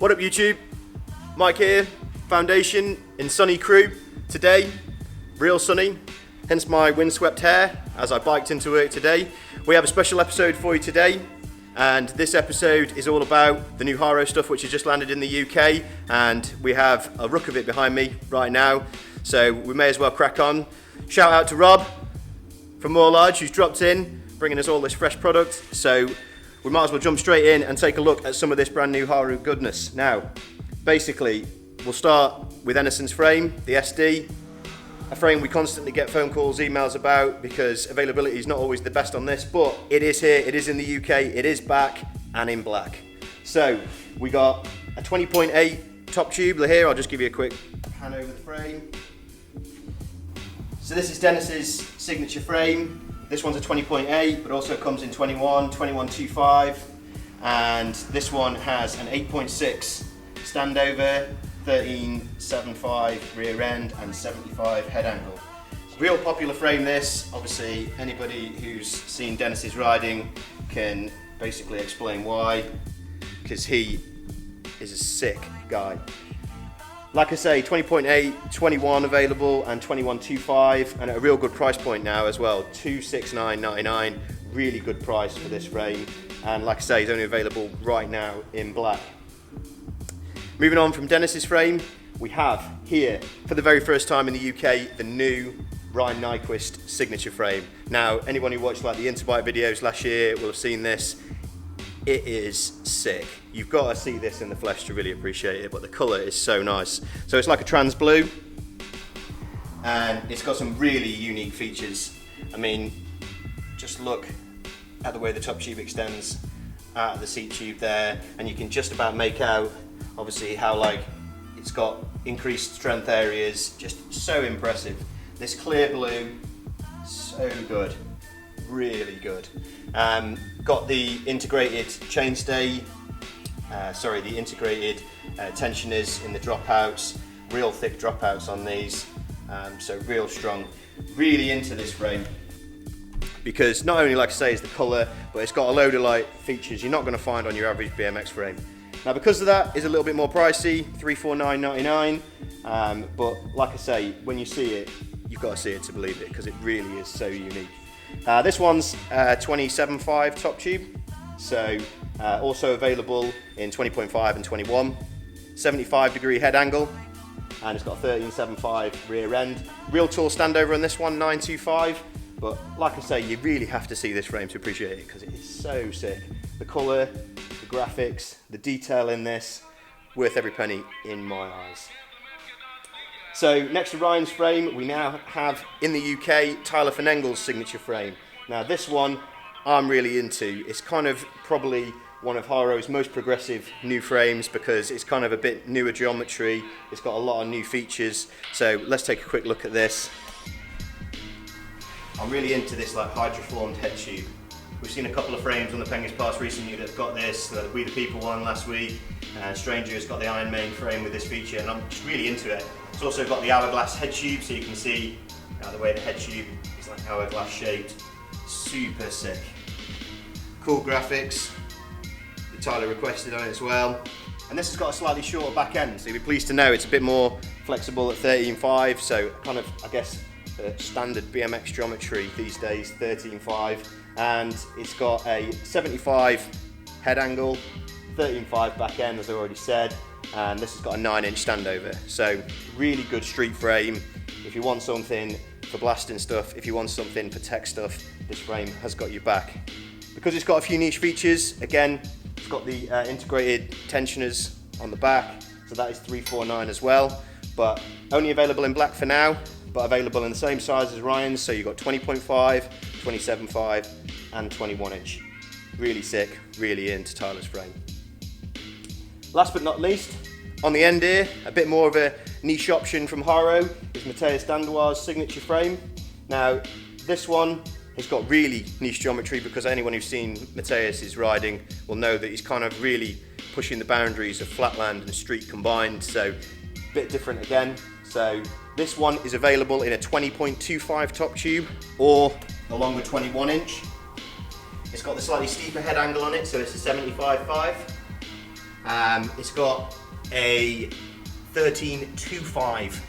What up YouTube? Mike here, Foundation in sunny Crewe. Today, real sunny, hence my windswept hair as I biked into work today. We have a special episode for you today, and this episode is all about the new Haro stuff which has just landed in the UK, and we have a rook of it behind me right now, so we may as well crack on. Shout out to Rob from More Large who's dropped in, bringing us all this fresh product, so we might as well jump straight in and take a look at some of this brand new Haro goodness. Now, basically, we'll start with Enison's frame, the SD, a frame we constantly get phone calls, emails about because availability is not always the best on this, but it is here, it is in the UK, it is back and in black. So, we got a 20.8 top tube here. I'll just give you a quick pan over the frame. So this is Dennis's signature frame. This one's a 20.8, but also comes in 21, 21.25, and this one has an 8.6 standover, 13.75 rear end, and 75 head angle. Real popular frame this. Obviously, anybody who's seen Dennis's riding can basically explain why, because he is a sick guy. Like I say, 20.8, 21 available, and 21.25, and at a real good price point now as well, 269.99. Really good price for this frame, and like I say, it's only available right now in black. Moving on from Dennis's frame, we have here, for the very first time in the UK, the new Ryan Nyquist signature frame. Now, anyone who watched like the Interbike videos last year will have seen this. It is sick. You've got to see this in the flesh to really appreciate it, but the colour is so nice. So it's like a trans blue, and it's got some really unique features. I mean, just look at the way the top tube extends out of the seat tube there, and you can just about make out, obviously, how like it's got increased strength areas. Just so impressive. This clear blue, so good. Really good. Got the integrated chainstay, the integrated tensioners in the dropouts, real thick dropouts on these, so real strong. Really into this frame because not only, like I say, is the colour, but it's got a load of like features you're not going to find on your average BMX frame. Now, because of that, it's a little bit more pricey, $349.99, but like I say, when you see it, you've got to see it to believe it because it really is so unique. This one's 27.5 top tube, so also available in 20.5 and 21, 75-degree head angle, and it's got a 13.75 rear end. Real tall standover on this one, 9.25, but like I say, you really have to see this frame to appreciate it because it is so sick. The colour, the graphics, the detail in this, worth every penny in my eyes. So next to Ryan's frame, we now have in the UK Tyler Fernengel's signature frame. Now this one I'm really into. It's kind of probably one of Haro's most progressive new frames because it's kind of a bit newer geometry. It's got a lot of new features. So let's take a quick look at this. I'm really into this like hydroformed head tube. We've seen a couple of frames on the Pengest parts recently that have got this, the We the People one last week, and Stranger has got the Iron Main frame with this feature, and I'm just really into it. It's also got the hourglass head tube, so you can see the way the head tube is like hourglass shaped. Super sick. Cool graphics. The Tyler requested on it as well. And this has got a slightly shorter back end, so you'll be pleased to know it's a bit more flexible at 13.5, so kind of, I guess, standard BMX geometry these days, 13.5. And it's got a 75 head angle, 13.5 back end as I already said, and this has got a 9-inch standover. So really good street frame. If you want something for blasting stuff, if you want something for tech stuff, this frame has got you back. Because it's got a few niche features, again, it's got the integrated tensioners on the back, so that is $349 as well, but only available in black for now, but available in the same size as Ryan's, so you've got 20.5, 27.5 and 21-inch. Really sick, really into Tyler's frame. Last but not least, on the end here, a bit more of a niche option from Haro is Matthias Dandoir's signature frame. Now, this one has got really niche geometry because anyone who's seen Matthias's riding will know that he's kind of really pushing the boundaries of flatland and street combined, so a bit different again. So this one is available in a 20.25 top tube or a longer 21-inch. It's got the slightly steeper head angle on it, so it's a 75.5. It's got a 13.25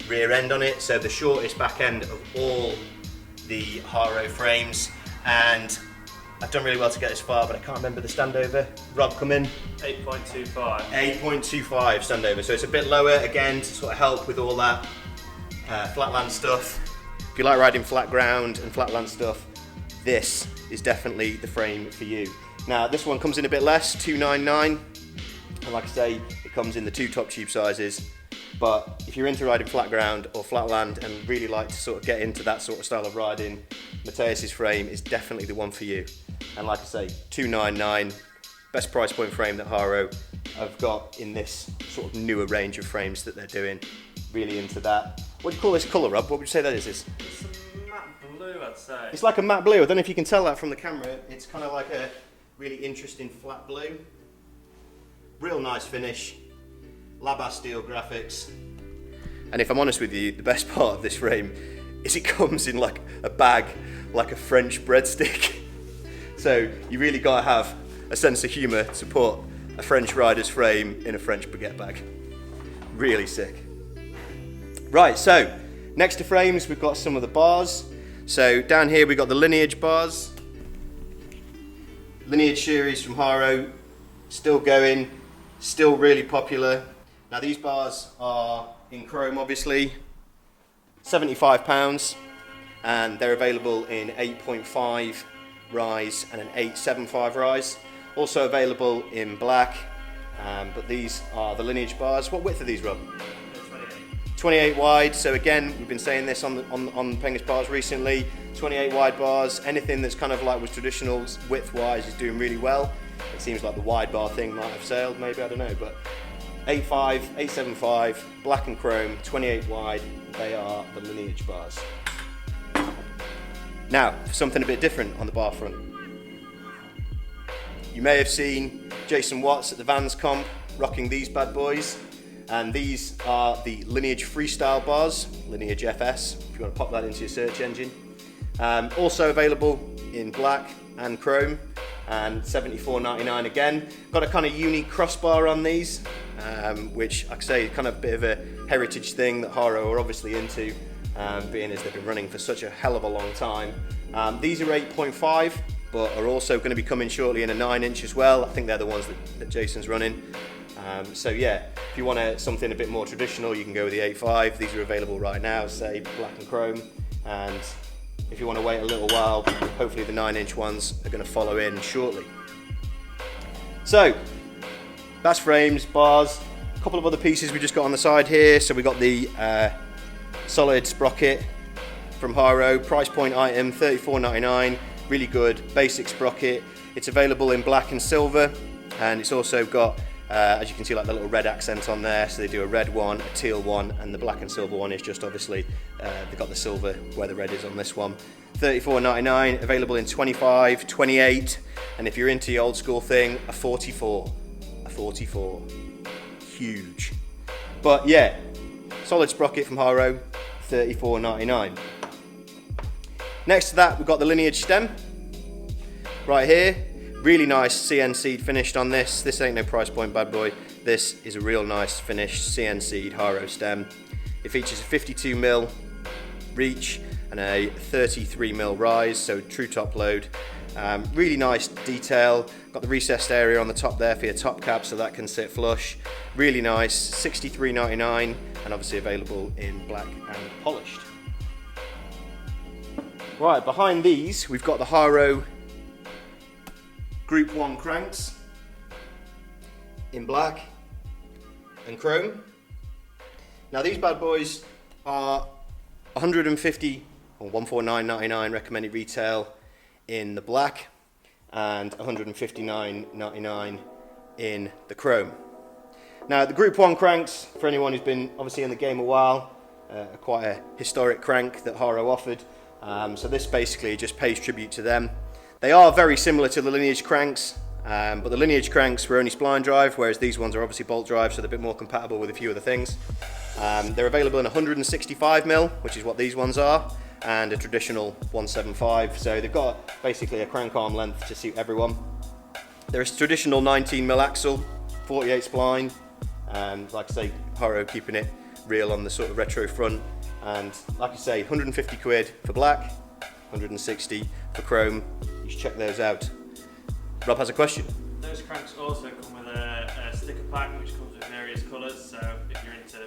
rear end on it, so the shortest back end of all the Haro frames, and I've done really well to get this far, but I can't remember the standover. Rob, come in. 8.25. 8.25 standover, so it's a bit lower again to sort of help with all that flatland stuff. If you like riding flat ground and flatland stuff, this is definitely the frame for you. Now this one comes in a bit less, 299, and like I say, it comes in the 2 top tube sizes. But if you're into riding flat ground or flatland and really like to sort of get into that sort of style of riding, Mateus's frame is definitely the one for you. And like I say, 299, best price point frame that Haro have got in this sort of newer range of frames that they're doing. Really into that. What do you call this colour, Rob? What would you say that is? It's a matte blue, I'd say. It's like a matte blue. I don't know if you can tell that from the camera. It's kind of like a really interesting flat blue. Real nice finish. Bastille graphics. And if I'm honest with you, the best part of this frame is it comes in like a bag, like a French breadstick. So you really got to have a sense of humour to put a French rider's frame in a French baguette bag. Really sick. Right, so next to frames we've got some of the bars. So down here we've got the Lineage Bars. Lineage series from Haro, still going, still really popular. Now these bars are in chrome obviously, £75, and they're available in 8.5 rise and an 8.75 rise. Also available in black, but these are the Lineage Bars. What width are these, Rob? 28 wide, so again, we've been saying this on Pengest bars recently, 28 wide bars, anything that's kind of like was traditional width-wise is doing really well. It seems like the wide bar thing might have sailed, maybe, I don't know, but 8.5, 8.75, black and chrome, 28 wide, they are the Lineage Bars. Now, for something a bit different on the bar front. You may have seen Jason Watts at the Vans Comp rocking these bad boys, and these are the Lineage Freestyle Bars, Lineage FS, if you want to pop that into your search engine. Also available in black and chrome, and £74.99 again. Got a kind of unique crossbar on these, which like I say, kind of a bit of a heritage thing that Haro are obviously into, being as they've been running for such a hell of a long time. These are 8.5, but are also going to be coming shortly in a 9-inch as well. I think they're the ones that Jason's running. So yeah, if you want something a bit more traditional, you can go with the 8.5. These are available right now, say black and chrome, and if you want to wait a little while, hopefully the 9-inch ones are going to follow in shortly. So, that's frames, bars, a couple of other pieces we just got on the side here. So we got the solid sprocket from Haro, price point item, $34.99, really good, basic sprocket. It's available in black and silver, and it's also got, as you can see, like the little red accent on there. So they do a red one, a teal one, and the black and silver one is just obviously, they've got the silver where the red is on this one. $34.99, available in 25, 28, and if you're into the old school thing, a 44. A 44. Huge. But yeah, solid sprocket from Haro, $34.99. Next to that, we've got the Lineage stem. Right here. Really nice CNC'd finished on this. This ain't no price point bad boy. This is a real nice finished CNC'd Haro stem. It features a 52mm reach and a 33mm rise, so true top load. Really nice detail. Got the recessed area on the top there for your top cap so that can sit flush. Really nice, $63.99, and obviously available in black and polished. Right, behind these we've got the Haro Groupon Cranks in black and chrome. Now these bad boys are $150 or $149.99 recommended retail in the black, and $159.99 in the chrome. Now the Groupon Cranks, for anyone who's been obviously in the game a while, quite a historic crank that Haro offered. So this basically just pays tribute to them. They are very similar to the Lineage cranks, but the Lineage cranks were only spline drive, whereas these ones are obviously bolt drive, so they're a bit more compatible with a few other things. They're available in 165mm, which is what these ones are, and a traditional 175, so they've got basically a crank arm length to suit everyone. They're a traditional 19mm axle, 48 spline, and like I say, Haro keeping it real on the sort of retro front, and like I say, 150 quid for black, 160 for chrome. You should check those out. Rob has a question. Those cranks also come with a sticker pack which comes with various colours, so if you're into,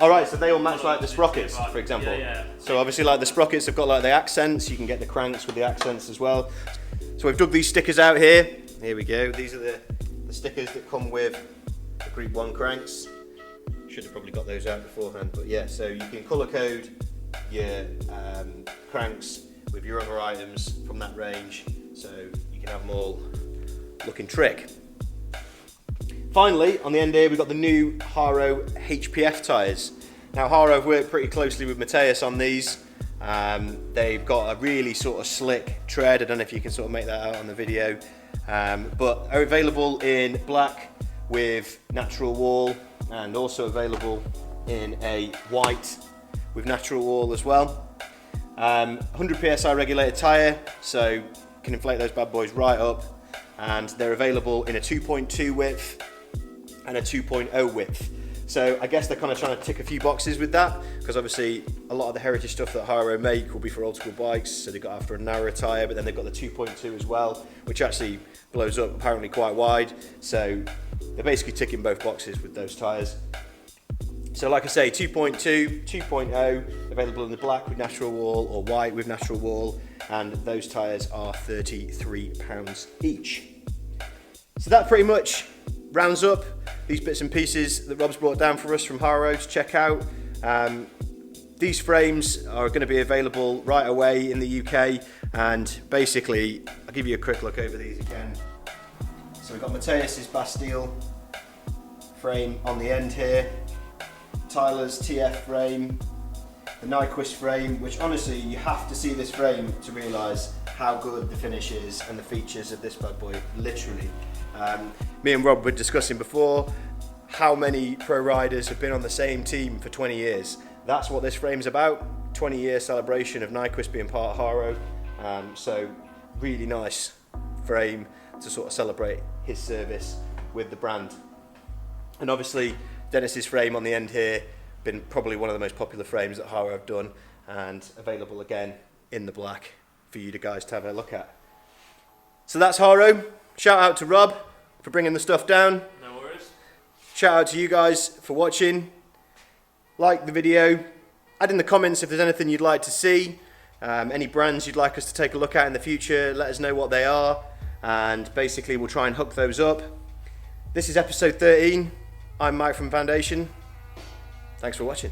Alright, so they all match like the sprockets, for example. Yeah. So obviously like the sprockets have got like the accents, you can get the cranks with the accents as well. So we've dug these stickers out here. Here we go. These are the stickers that come with the Groupon Cranks. Should have probably got those out beforehand, but yeah, so you can colour code your cranks with your other items from that range, so you can have them all looking trick. Finally, on the end here, we've got the new Haro HPF tyres. Now, Haro have worked pretty closely with Mateus on these. They've got a really sort of slick tread. I don't know if you can sort of make that out on the video, but are available in black with natural wall, and also available in a white with natural wall as well. 100 psi regulated tyre, so you can inflate those bad boys right up, and they're available in a 2.2 width and a 2.0 width. So I guess they're kind of trying to tick a few boxes with that, because obviously a lot of the heritage stuff that Haro make will be for old school bikes, so they got after a narrower tyre, but then they've got the 2.2 as well, which actually blows up apparently quite wide. So they're basically ticking both boxes with those tyres. So like I say, 2.2, 2.0, available in the black with natural wall or white with natural wall, and those tyres are £33 each. So that pretty much rounds up these bits and pieces that Rob's brought down for us from Haro to check out. These frames are going to be available right away in the UK, and basically I'll give you a quick look over these again. So we've got Mateus's Bastille frame on the end here, Tyler's TF frame, the Nyquist frame, which honestly you have to see this frame to realise how good the finish is and the features of this bad boy, literally. Me and Rob were discussing before how many pro riders have been on the same team for 20 years. That's what this frame's about, 20-year celebration of Nyquist being part of Haro. So really nice frame to sort of celebrate his service with the brand. And obviously Dennis's frame on the end here, been probably one of the most popular frames that Haro have done, and available again in the black for you guys to have a look at. So that's Haro. Shout out to Rob for bringing the stuff down. No worries. Shout out to you guys for watching. Like the video. Add in the comments if there's anything you'd like to see. Any brands you'd like us to take a look at in the future, let us know what they are. And basically we'll try and hook those up. This is episode 13. I'm Mike from Foundation. Thanks for watching.